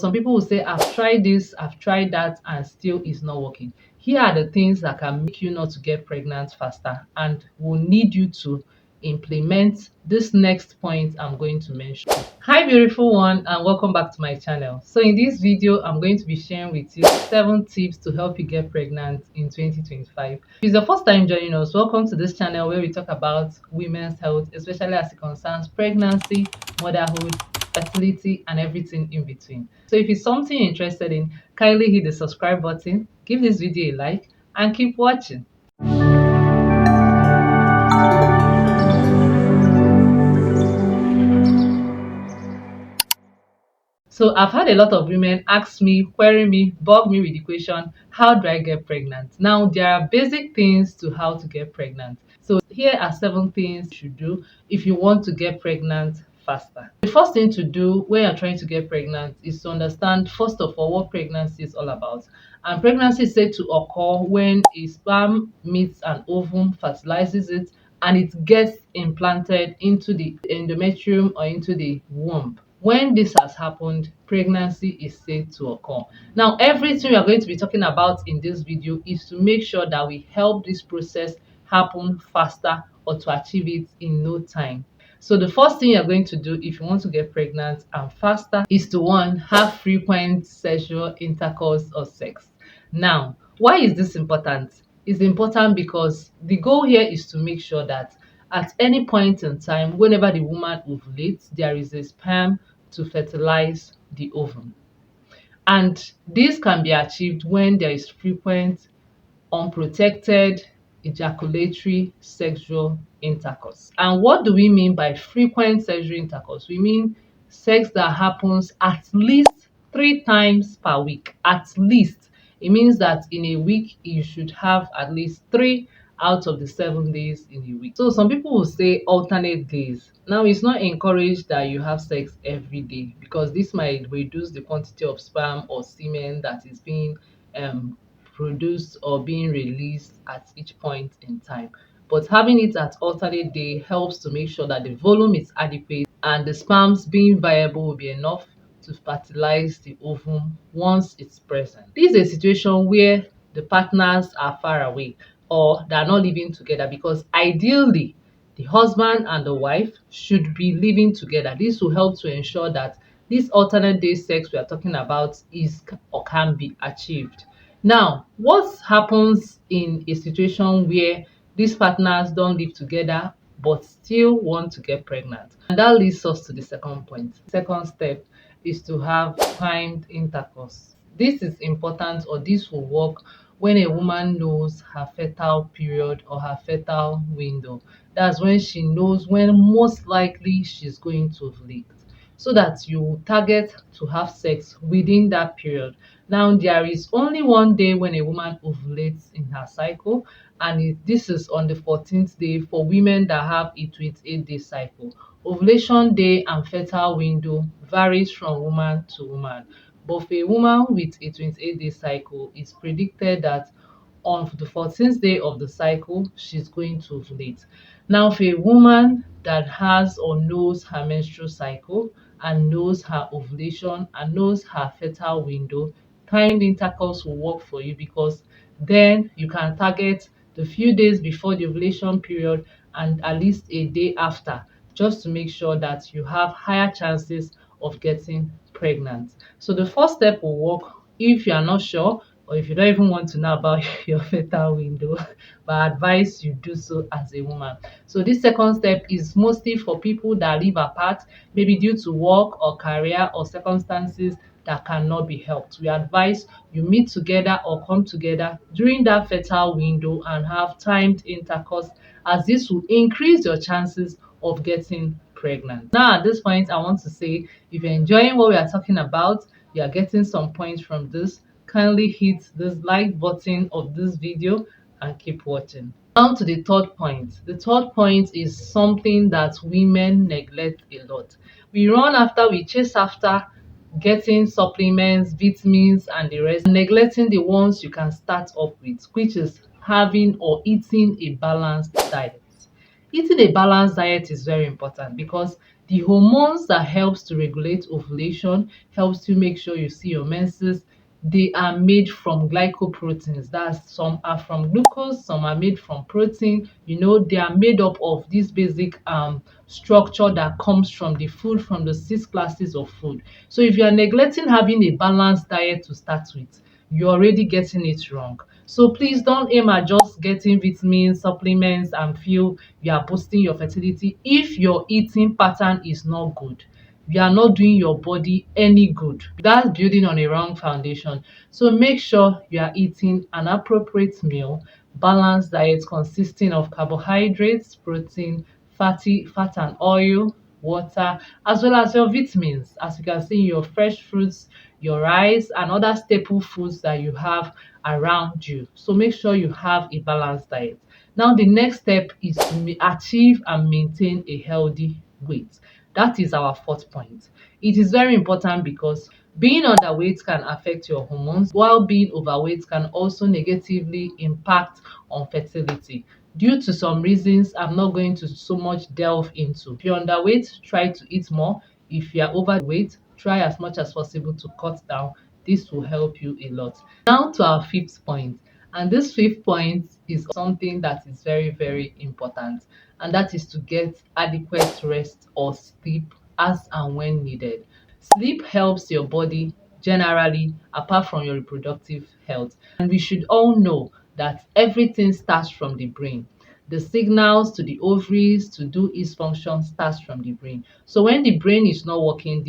Some people will say, I've tried this, I've tried that, and still it's not working. Here are the things that can make you not to get pregnant faster and will need you to implement this next point I'm going to mention. Hi beautiful one, and welcome back to my channel. So in this video I'm going to be sharing with you 7 tips to help you get pregnant in 2025. If it's your first time joining us, welcome to this channel where we talk about women's health, especially as it concerns pregnancy, motherhood, fertility, and everything in between. So if it's something you're interested in, kindly hit the subscribe button, give this video a like, and keep watching. So I've had a lot of women ask me, query me, bug me with the question, how do I get pregnant? Now, there are basic things to how to get pregnant. So here are 7 things you should do if you want to get pregnant faster. The first thing to do when you're trying to get pregnant is to understand, first of all, what pregnancy is all about. And pregnancy is said to occur when a sperm meets an ovum, fertilizes it, and it gets implanted into the endometrium or into the womb. When this has happened, pregnancy is said to occur. Now, everything we are going to be talking about in this video is to make sure that we help this process happen faster or to achieve it in no time. So the first thing you're going to do if you want to get pregnant and faster is to, one, have frequent sexual intercourse or sex. Now, why is this important? It's important because the goal here is to make sure that at any point in time, whenever the woman ovulates, there is a sperm to fertilize the ovum. And this can be achieved when there is frequent, unprotected, ejaculatory sexual intercourse. And what do we mean by frequent sexual intercourse? We mean sex that happens at least 3 times per week. At least. It means that in a week, you should have at least 3 out of the 7 days in a week. So some people will say alternate days. Now, it's not encouraged that you have sex every day because this might reduce the quantity of sperm or semen that is being produced or being released at each point in time. But having it at alternate day helps to make sure that the volume is adequate and the sperms being viable will be enough to fertilize the ovum once it's present. This is a situation where the partners are far away or they are not living together, because ideally the husband and the wife should be living together. This will help to ensure that this alternate day sex we are talking about is or can be achieved. Now, what happens in a situation where these partners don't live together but still want to get pregnant? And that leads us to the second point. The second step is to have timed intercourse. This is important, or this will work when a woman knows her fertile period or her fertile window. That's when she knows when most likely she's going to ovulate, so that you target to have sex within that period. Now, there is only one day when a woman ovulates in her cycle, and this is on the 14th day for women that have a 28-day cycle. Ovulation day and fertile window varies from woman to woman. But for a woman with a 28-day cycle, it's predicted that on the 14th day of the cycle, she's going to ovulate. Now, for a woman that has or knows her menstrual cycle and knows her ovulation and knows her fertile window, timed intercourse will work for you, because then you can target the few days before the ovulation period and at least a day after, just to make sure that you have higher chances of getting pregnant. So the first step will work if you are not sure, or if you don't even want to know about your fertile window, but I advise you do so as a woman. So this second step is mostly for people that live apart, maybe due to work or career or circumstances that cannot be helped. We advise you meet together or come together during that fertile window and have timed intercourse, as this will increase your chances of getting pregnant. Now, at this point, I want to say, if you're enjoying what we are talking about, you are getting some points from this, kindly hit this like button of this video and keep watching. Now to the third point. The third point is something that women neglect a lot. We chase after getting supplements, vitamins, and the rest, neglecting the ones you can start up with, which is having or eating a balanced diet. Eating a balanced diet is very important because The hormones that helps to regulate ovulation, helps you make sure you see your menses, they are made from glycoproteins. That's, some are from glucose, some are made from protein. They are made up of this basic structure that comes from the food, from the six classes of food. So if you are neglecting having a balanced diet to start with, you're already getting it wrong. So please don't aim at just getting vitamins, supplements, and feel you are boosting your fertility if your eating pattern is not good. You are not doing your body any good. That's building on a wrong foundation. So make sure you are eating an appropriate meal, balanced diet consisting of carbohydrates, protein, fat and oil, water, as well as your vitamins, as you can see in your fresh fruits, your rice, and other staple foods that you have around you. So make sure you have a balanced diet. Now, the next step is to achieve and maintain a healthy weight. That is our fourth point. It is very important because being underweight can affect your hormones, while being overweight can also negatively impact on fertility. Due to some reasons I'm not going to so much delve into. If you're underweight, try to eat more. If you're overweight, try as much as possible to cut down. This will help you a lot. Now to our fifth point. And this fifth point is something that is very, very important, and that is to get adequate rest or sleep as and when needed. Sleep helps your body generally, apart from your reproductive health. And we should all know that everything starts from the brain. The signals to the ovaries to do its function starts from the brain. So when the brain is not working,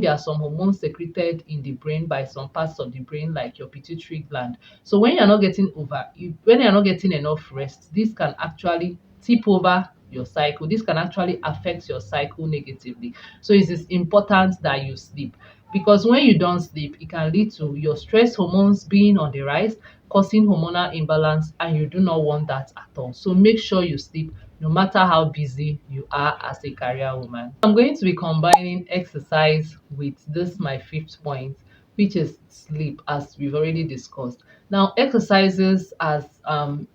there are some hormones secreted in the brain by some parts of the brain, like your pituitary gland. So when you're not getting enough rest, this can actually tip over your cycle. This can actually affect your cycle negatively. So it is important that you sleep, because when you don't sleep, it can lead to your stress hormones being on the rise, causing hormonal imbalance, and you do not want that at all. So make sure you sleep, no matter how busy you are as a career woman. I'm going to be combining exercise with this my fifth point, which is sleep, as we've already discussed. Now, exercises as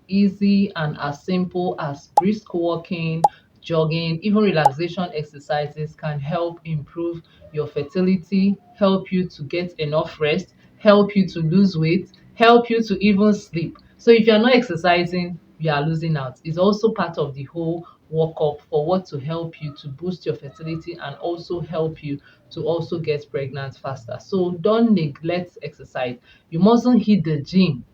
easy and as simple as brisk walking, jogging, even relaxation exercises can help improve your fertility, help you to get enough rest, help you to lose weight, help you to even sleep. So if you're not exercising, you are losing out. It's also part of the whole workup for what to help you to boost your fertility and also help you to also get pregnant faster. So don't neglect exercise. You mustn't hit the gym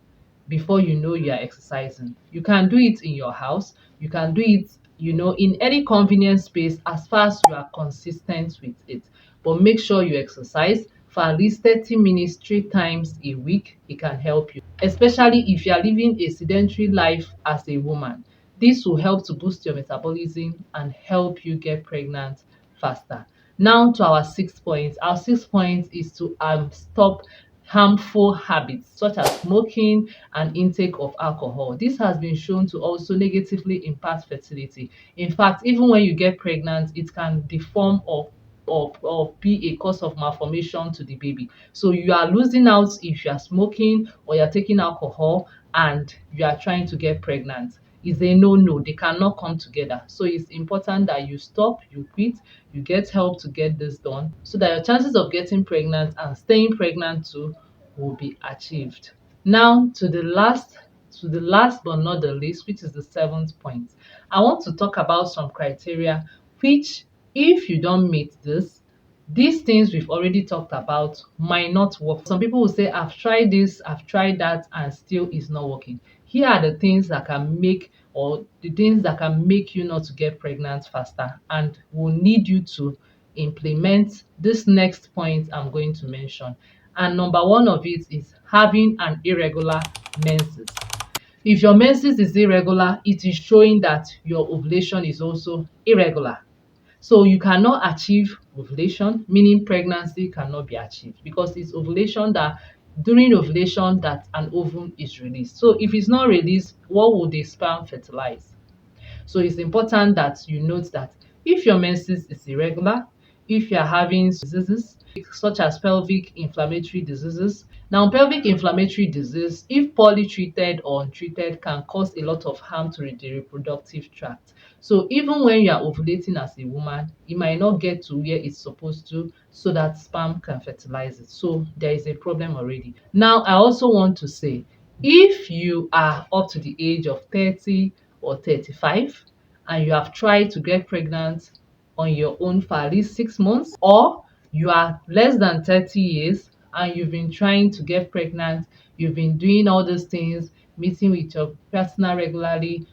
before you know you are exercising. You can do it in your house. You can do it, in any convenient space, as far as you are consistent with it. But make sure you exercise for at least 30 minutes 3 times a week. It can help you, especially if you are living a sedentary life as a woman. This will help to boost your metabolism and help you get pregnant faster. Now to our sixth point. Our sixth point is to stop harmful habits such as smoking and intake of alcohol. This has been shown to also negatively impact fertility. In fact, even when you get pregnant, it can deform or be a cause of malformation to the baby. So you are losing out if you are smoking or you're taking alcohol and you are trying to get pregnant. Is a no. They cannot come together. So it's important that you stop, you quit, you get help to get this done, so that your chances of getting pregnant and staying pregnant too will be achieved. Now to the last but not the least, which is the seventh point. I want to talk about some criteria which, if you don't meet these things we've already talked about, might not work. Some people will say, I've tried this, I've tried that, and still it's not working. Here are the things that can make you not to get pregnant faster, and will need you to implement this next point I'm going to mention. And number one of it is having an irregular menses. If your menses is irregular, it is showing that your ovulation is also irregular. So you cannot achieve ovulation, meaning pregnancy cannot be achieved, because it's during ovulation that an ovum is released. So if it's not released, what will the sperm fertilize? So it's important that you note that if your menses is irregular, if you're having diseases such as pelvic inflammatory diseases. Now, pelvic inflammatory disease, if poorly treated or untreated, can cause a lot of harm to the reproductive tract. So even when you are ovulating as a woman, it might not get to where it's supposed to so that sperm can fertilize it. So there is a problem already. Now, I also want to say, if you are up to the age of 30 or 35 and you have tried to get pregnant on your own for at least 6 months, or you are less than 30 years and you've been trying to get pregnant, you've been doing all those things, meeting with your partner regularly,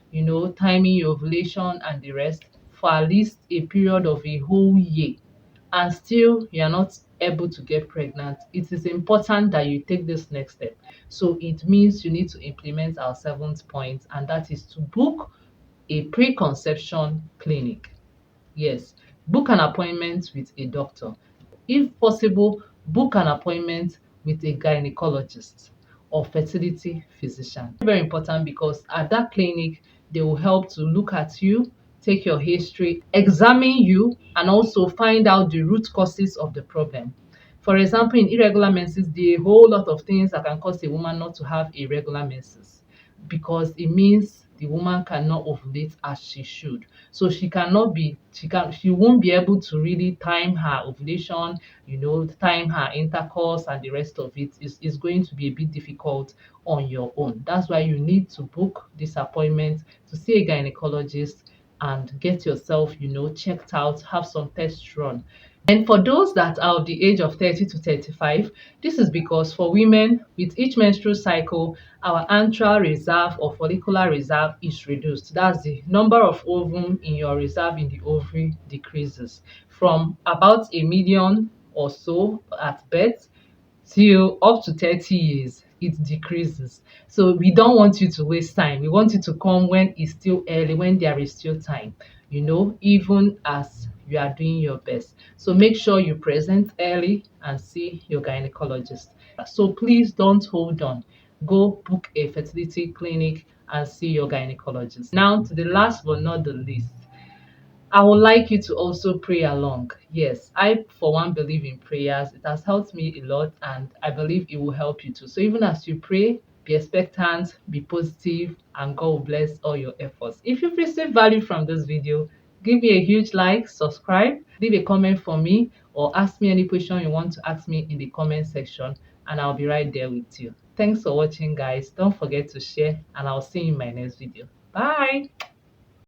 timing your ovulation and the rest for at least a period of a whole year, and still you're not able to get pregnant, it is important that you take this next step. So it means you need to implement our seventh point, and that is to book a preconception clinic. Yes, book an appointment with a doctor. If possible, book an appointment with a gynecologist or fertility physician. Very important, because at that clinic, they will help to look at you, take your history, examine you, and also find out the root causes of the problem. For example, in irregular menses, there are a whole lot of things that can cause a woman not to have irregular menses, because it means the woman cannot ovulate as she should. So she won't be able to really time her ovulation, time her intercourse and the rest of it is going to be a bit difficult on your own. That's why you need to book this appointment to see a gynecologist and get yourself, checked out, have some tests run. And for those that are of the age of 30 to 35, this is because for women, with each menstrual cycle, our antral reserve or follicular reserve is reduced. That's the number of ovum in your reserve in the ovary decreases from about a million or so at birth till up to 30 years, it decreases. So we don't want you to waste time. We want you to come when it's still early, when there is still time, even as you are doing your best. So make sure you present early and see your gynecologist. So please don't hold on. Go book a fertility clinic and see your gynecologist. Now, to the last but not the least, I would like you to also pray along. Yes, I, for one, believe in prayers. It has helped me a lot, and I believe it will help you too. So even as you pray, be expectant, be positive, and God will bless all your efforts. If you've received value from this video, give me a huge like, subscribe, leave a comment for me, or ask me any question you want to ask me in the comment section, and I'll be right there with you. Thanks for watching, guys. Don't forget to share, and I'll see you in my next video. Bye.